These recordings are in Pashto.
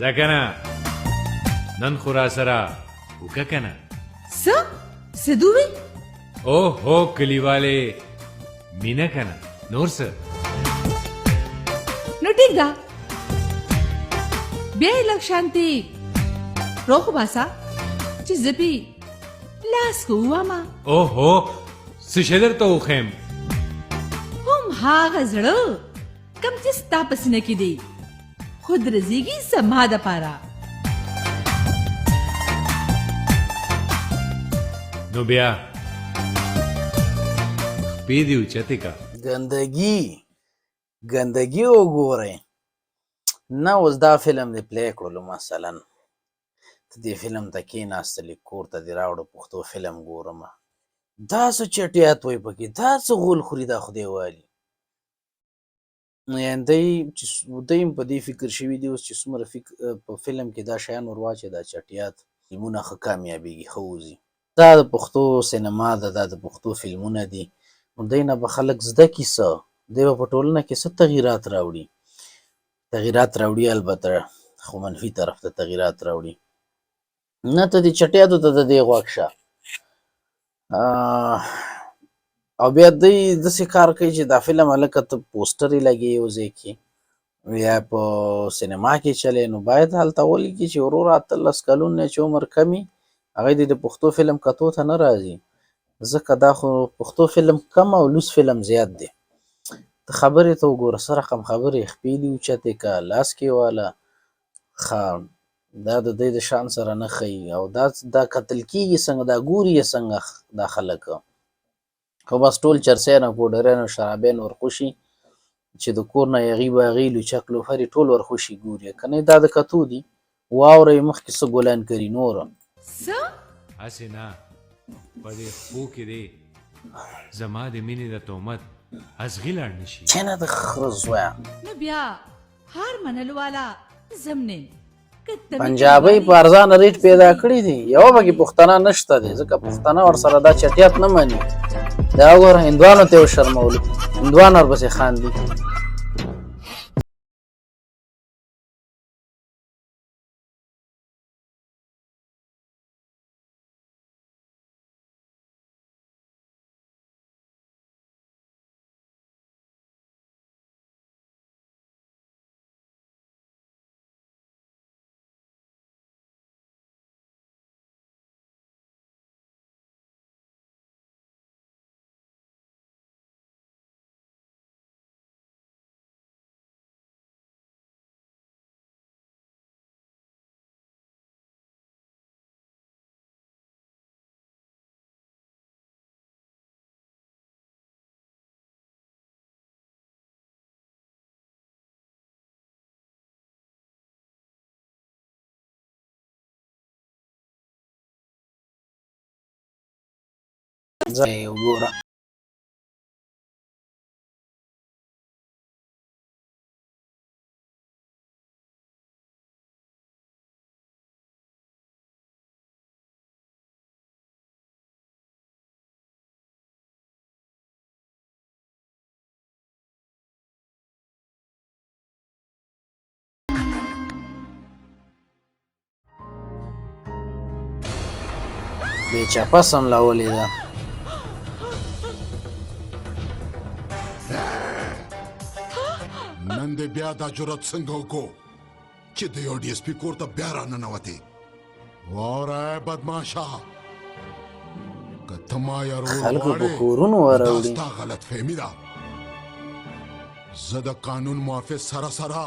ځه کنه نن خو را سره وکه کنه. څه دوی؟ اوهو کلیوالې مینه کنه نور څه. نو ټیک ده بیا یې لږ شانتې روخ باسه چې زه پې لاس که وواما. اوهو څه شی درته وښیم؟ هم هغه زړه کم چې ستا په سینه کې دی خو درځېږي زما دپاره. نو بیا خپې دې اوچتې که. ګندګي وګورئ نه اوس دا فلم دې پلی کړلو مثلا ته دې فلم ته کېناستلې کور ته دې راوړه پښتو فلم ګورمه دا څه چټیات وایي پکې دا څه غول خوري دا خدای والي. یعنې دی په دې فکر شوي دي اوس چې څومره په فلم کې دا شیان ور واچي دا چټیات فلمونه ښه کامیابېږي ښه وځي. دا د پښتو سینما ده دا د پښتو فلمونه دي نو دی نه به خلک زده کړي څه دی به په ټولنه کې څه تغیرات راوړي البته خو منفي طرف ته تغیرات راوړي نه ته دې چټیاتو ته د دې غوږ شه. او بیا دوی داسې کار کوي چې دا فلم هلکه ته پوسټر یې لګې یو ځای کې یا په سینما کې چلی نو باید هلته ولیکي چې وروره 18 کلونه چې عمر کمي هغوی د پښتو فلم کتو ته نه راځي ځکه دا خو پښتو فلم کم او لوس فلم زیات دی. ته خبرې ته وګوره څه رقم خبرې خپې دي اوچتې که لاس کې واله ښه دا د دی د شان سره نه ښیي او دا کتل کېږي څنګه دا ګوري یې څنګه دا خلک خو بس ټول چرسیان او پوډریان او شرابیان ورخوشي چې د کور نه یغي باغي لوچک لوفرې ټول ورخوشي ګوري که نه دا د کتو دي واوره یې مخکې څه ګلان کري نوره څه هسې نه په دې خپو کې دی زما د مینې د تهمت ازغي لاړ نه شي. چې نه د خره زویه نو بیا هر منلو والا زمنم پنجابۍ په ارزانه ریټ پیدا کړي دي یوه پکې پښتانه نشته دی ځکه پښتانه ورسره دا چټیات نه مني دا وګوره هندوانو ته یې وشرمولو هندوان ورپسې خاندي. ځای وګوره بې چپه سملولې ده نن دې بیا دا جرأت څنګه وکړو چې د یو ډي اس پي کور ته بیا راننوتې واوره بدماشه که ته ما یارول خلکو په کورونو وراوړي دا ستا غلط فهمي ده زه د قانون محافظ سره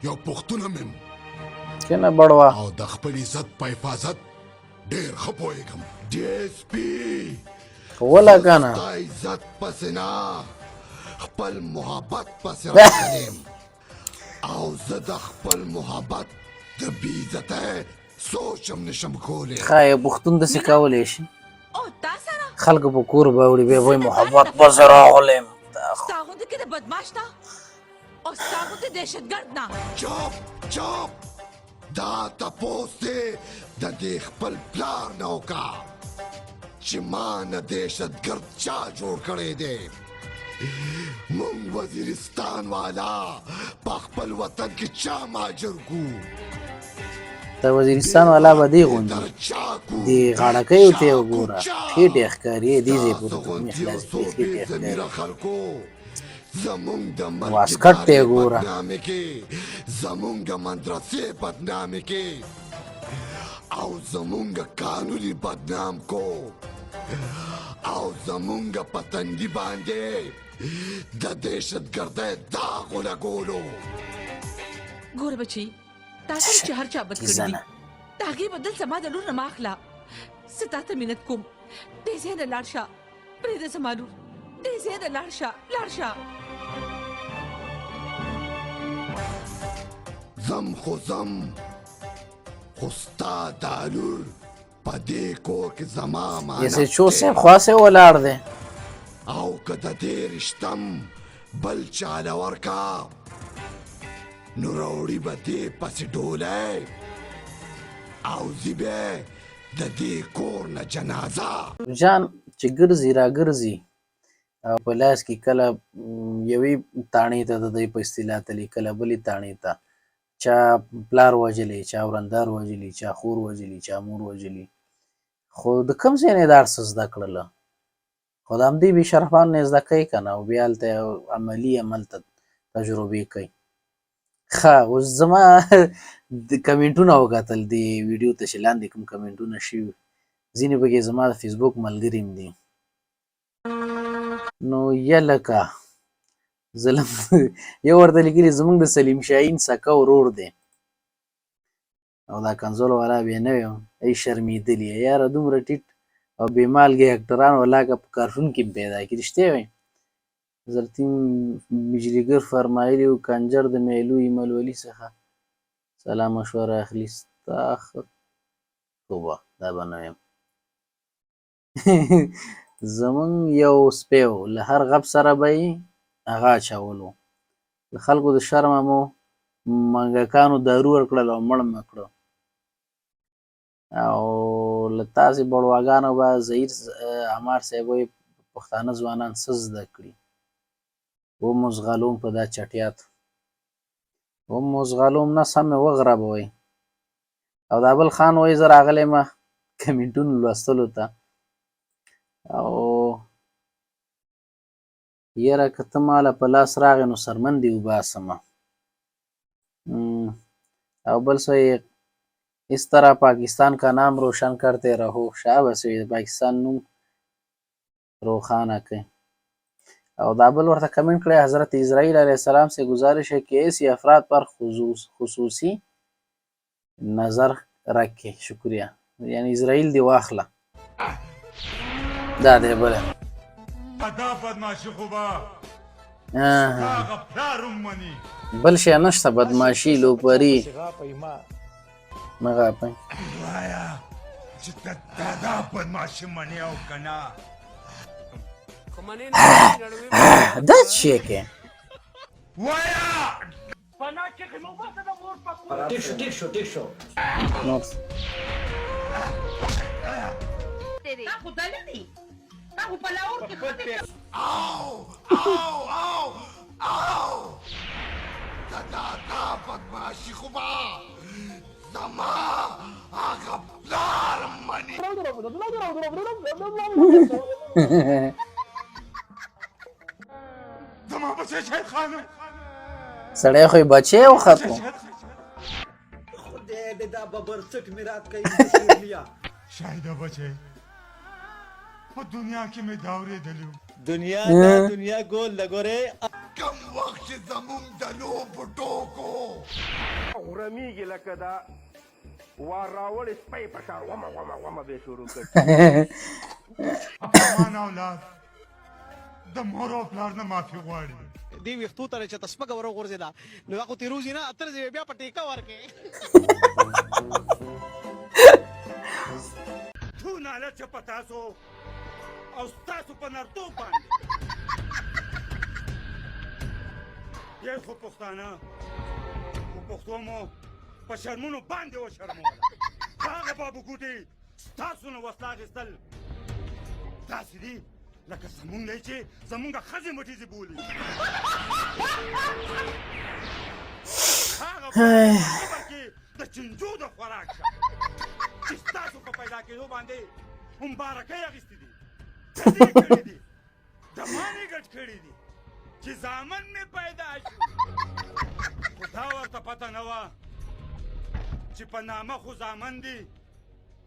یو پښتون هم یم کنه بړوا او د خپل عزت په حفاظت ډېر ښه پوهېږم ډي اس پي وله کنه ستا عزت پسې نه خپل محبت پسې راغلیم او زه د خپل محبت د بې عزتۍ سوچ هم نشم کولی ښایي پښتون داسې کولی شي او تا سره خلکو په کور به وړي بیا وایي محبت پسې راغلیم ستا غوندې کې د بدماش نه او ستا غوندې دهشتګرد نه چاپ دا تپوس دی د دې خپل پلار نه وکړه چې ما نه دهشتګرد چا جوړ کړی دی مونږ وزیرستان والا په خپل وطن کې چا مهاجر کو د وزیرستان والا به دی غوندي در چاکو دی غاړکیو ته چاکو وګوره چا. خېټې ښکاري دې ځای پورې تاسو تکمې غوندې خلاصې یو کړي څو خېټې بې ضمیره ښکاري خلکو زمونږ د واسکټ ته یې ملکدارۍ ګوره. بدنامۍ کې زمونږ مدرسې بدنامۍ کې او زمونږ قانوني بدنام کو او زمونږ په تندي باندې د دهشتګردۍ داغ ولګولو. ګوره بچي تا سره چې هر چا بد کړي دي تیزانه. د هغې بدل زما د لور نه مه اخله. زه تا ته منت کوم دې ځای نه لاړ شه پرېږده زما لور دې ځای نه لاړ شه لاړ شه. زم خو زم خو ستا دا لور په دې کور کې زما امانت یسې چو دی. صاحب خاصه ولاړ دی او که د دې رشتم بل چاله ورکا نو راوړي به دې پسې ډولی او ځي به د دې کور نه جنازه. جان چې ګرځي را ګرځي او په لاس کې کله یوې تاڼې ته د دوی په اصطلاح تلي کله بلې تاڼې ته چا پلار وژلی چا ورندار وژلی چا خور وژلی چا مور وژلی خو د کوم ځای نه یې دا هر څه زده کړله خو د همدې بې شرفانو نه یې زده کوي که نه او بیا هلته عملي عمل ته تجربې کوي. ښه اوس زما د کمنټونه وکتل دې ویډیو ته چې لاندې کوم کمنټونه شوي ځینې پکې زما د فیسبوک ملګري هم دي نو یا لکه ظلم یو ورته لیکلي زموږ د سلیم شاهین سکه ورور دی او دا کنزول والا بیا نه ویم ای شرمېدلي یاره دومره ټیټ او بې مالګې اکټران ولاکه په کارټون کې هم پیدا کړي رښتیا وایي زرتیم بجلیګر فرمایلي و کنجر د میلو ایمل ولي څخه سلام مشوره اخلي ستا توبه دا به نه ویم زمونږ یو سپی و له هر غب سره به یې هغه اچولو د خلکو د شرمه مو منګکانو دارو ورکړل او مړ مه کړه او له تاسې بړواګانو به ظهیر عمار صاحب وایي پښتانه ځوانان څه زده کړي ومزغلوم په دا چټیات ومزغلوم نه سم مې وغربوئ او دا بل خان وایي زه راغلی یم کمنټونو لوستلو ته او یاره که ته ماله په لاس راغې نو سرمن دې وباسمه او بل څه اس طرح پاکستان کا نام روشن کرتے رہو شاباس د پاکستان نوم روښانه کړئ او دا بل ورته کمنټ کړی حضرت اسرائیل علیہ السلام سے گزارش ہے کہ ایسی افراد پر خصوصی نظر رکھے شکریہ یعنی اسرائیل دی واخله دا دی بله ادا بدماشي خو به هغه پلار هم مني بل شی نشته بدماشي لوپري مغه پای وایا چې ته دا بدماشي منې او که نه دا څه کې وایا نو او دا بدماشي خو به زما هغه پلار مني. زما بچی شهید خانم سړی خو یې بچی وختو خدای دې دا ببرڅټ میراث کوي شیرلیا شاهده بچی په دنیا کې مې داورېدلی دنیا دا دنیا ګول لګورې کم وخت چې زمونږ د لوبو ټوکو ورمیږي لکه دا وار راوړې سپی په شان ومه ومه ومه به شروع کړ افغان اولاد د مور او پلار نه معافي غواړي دی وختو تر چې تسپګ ور غورځیدا نو هغه تیروزی نه اتر دې بیا پټیکا ورکې تو ناله چې پتاسو او ستاسو په نرتو باندې یې خو پښتانه خو پښتو مو په شرمونو باندې وشرمول هغه بابو ګوټي ستاسو نه وسله اخیستل داسې دي لکه زمونږ دی چې زمونږ ښځې مټیزې بولي هغه په کې د چنجو د خوراک شه چې ستاسو په پیدا کېدو باندې مبارکۍ اخیستې دي ښځې یې کړي دي دمانې ګډ کړي دي چې زامن مې پیدا شو خو دا ورته پته نه وه چې په نامه خو زامن دي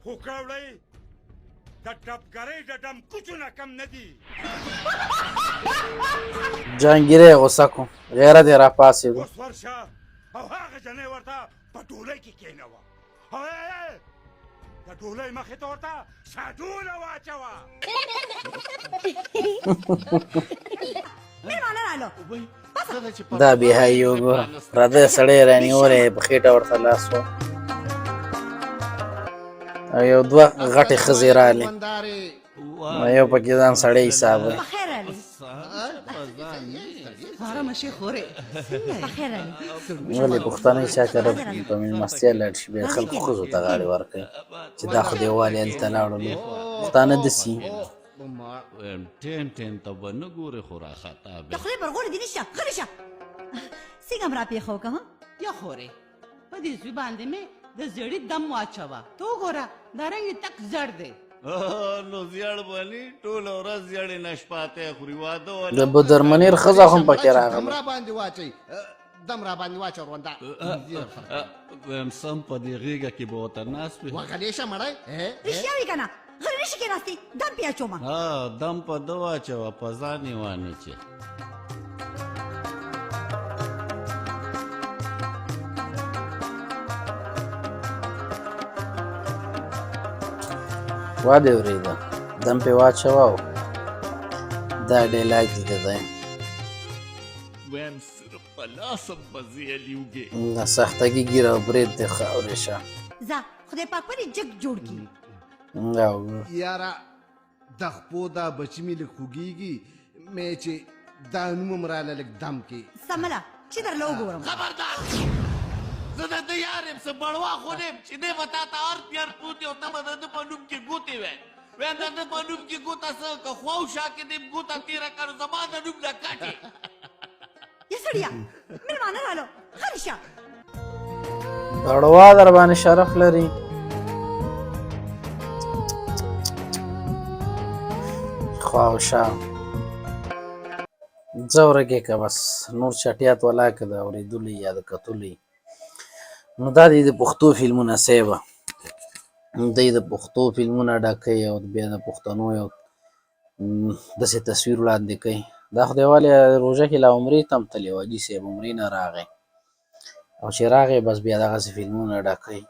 خو کړوړی د ټپګرۍ د ډمکوچو نه کم نه دي جهانګیره غوسه کړو غیرت یې راپاڅېدو اوس ورشه او هغه جنۍ ورته په ډولۍ کې کېنوه او د ډولۍ مخې ته ورته شاډوله واچوه دا بېحایي وګوره پردی سړی رانیولی په خېټه ورته لاس و او یو دوه غټې ښځې رالې یو پکې ځان سړی حسابوي ولې پښتانه چا کره په مېلمستیا لاړ شي بیا خلکو ښځو ته غاړې ورکوي چې دا خو دیوالې هلته لاړلو پښتانه داسي ټیم ټیم ته به نه ګورې خو راخطا د خدای پر غوړې دې نشه غلی شه څنګه م راپېښه وکړه یا خورې په دې زوی باندې مې د زړې دم واچوه ته وګوره دا رنګ یې تک زړ دی نو زیړ بني ټوله ورځ زیړې نه شپاتی خوري واده د بدرمنیر ښځه هم پکې راغله دم را باندې واچئ دم را باندې واچو روندا ویم سم په دې غېږه کې به ورته ناست وي وغلی شه مړی رښتیا وي که نه غلی نشي کېناستې دم پې اچومه دم په ده واچوه په ځان یې وانیچې وا دې اورېده دم پې واچوه او دا ډیلاګ دې د دی ویم صرف په لاسم به زیلي وږې د سختګي ګیره او برید دې خاورې شه ځه خدای پاک ولې جګ جوړ کړي یاره د خپو دا بچي مې لږ خوږېږي مې چې دا نوم م راله لږ دم کې سمله چې درله وګورم خبردار زه د ده یار یم څه بړوا خو نه یم چې دی به تا ته هر پیار پروت دی او ته به د ده په نوم کې ګوتې وی ویم د ده په نوم کې ګوته څه که خواوشا کې دې ګوته تېره کړه نو زما د نوم نه کټې یا سړیه مېلمانه رالو غلی شه بړوا در باندې شرف لري خواوشا ځه ورګې که بس نور چټیات ولا که د اورېدلي یا د کتلي نو دا دی د پښتو فلمونه صیبه دی د پښتو فلمونه ډکوي او بیا د پښتنو یو داسې تصویر وړاندې کوي دا خدای والې روژه کې لا عمرې ته هم تللی و حاجي صاحب عمرې نه راغی او چې راغی بس بیا دغسې فلمونه ډکوي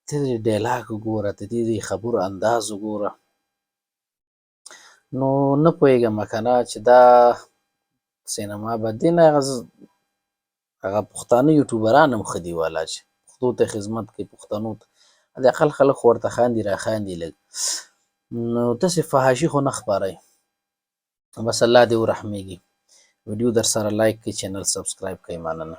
ته دې ډایلاګ وګوره ته دې خبرو انداز وګوره نو نه پوهېږم که نه چې دا سینما به دې نه هغه پښتانه یوټیوبران هم ښه دي والا چې پښتو ته خدمت کوي پښتنو ته حداقل خلک خو ورته خاندي راخاندي لږ نو داسې فحاشي خو نه خپروئ بس الله دې ورحمېږي ویډیو در سره لایک کړئ چینل سبسکرایب کړئ مننه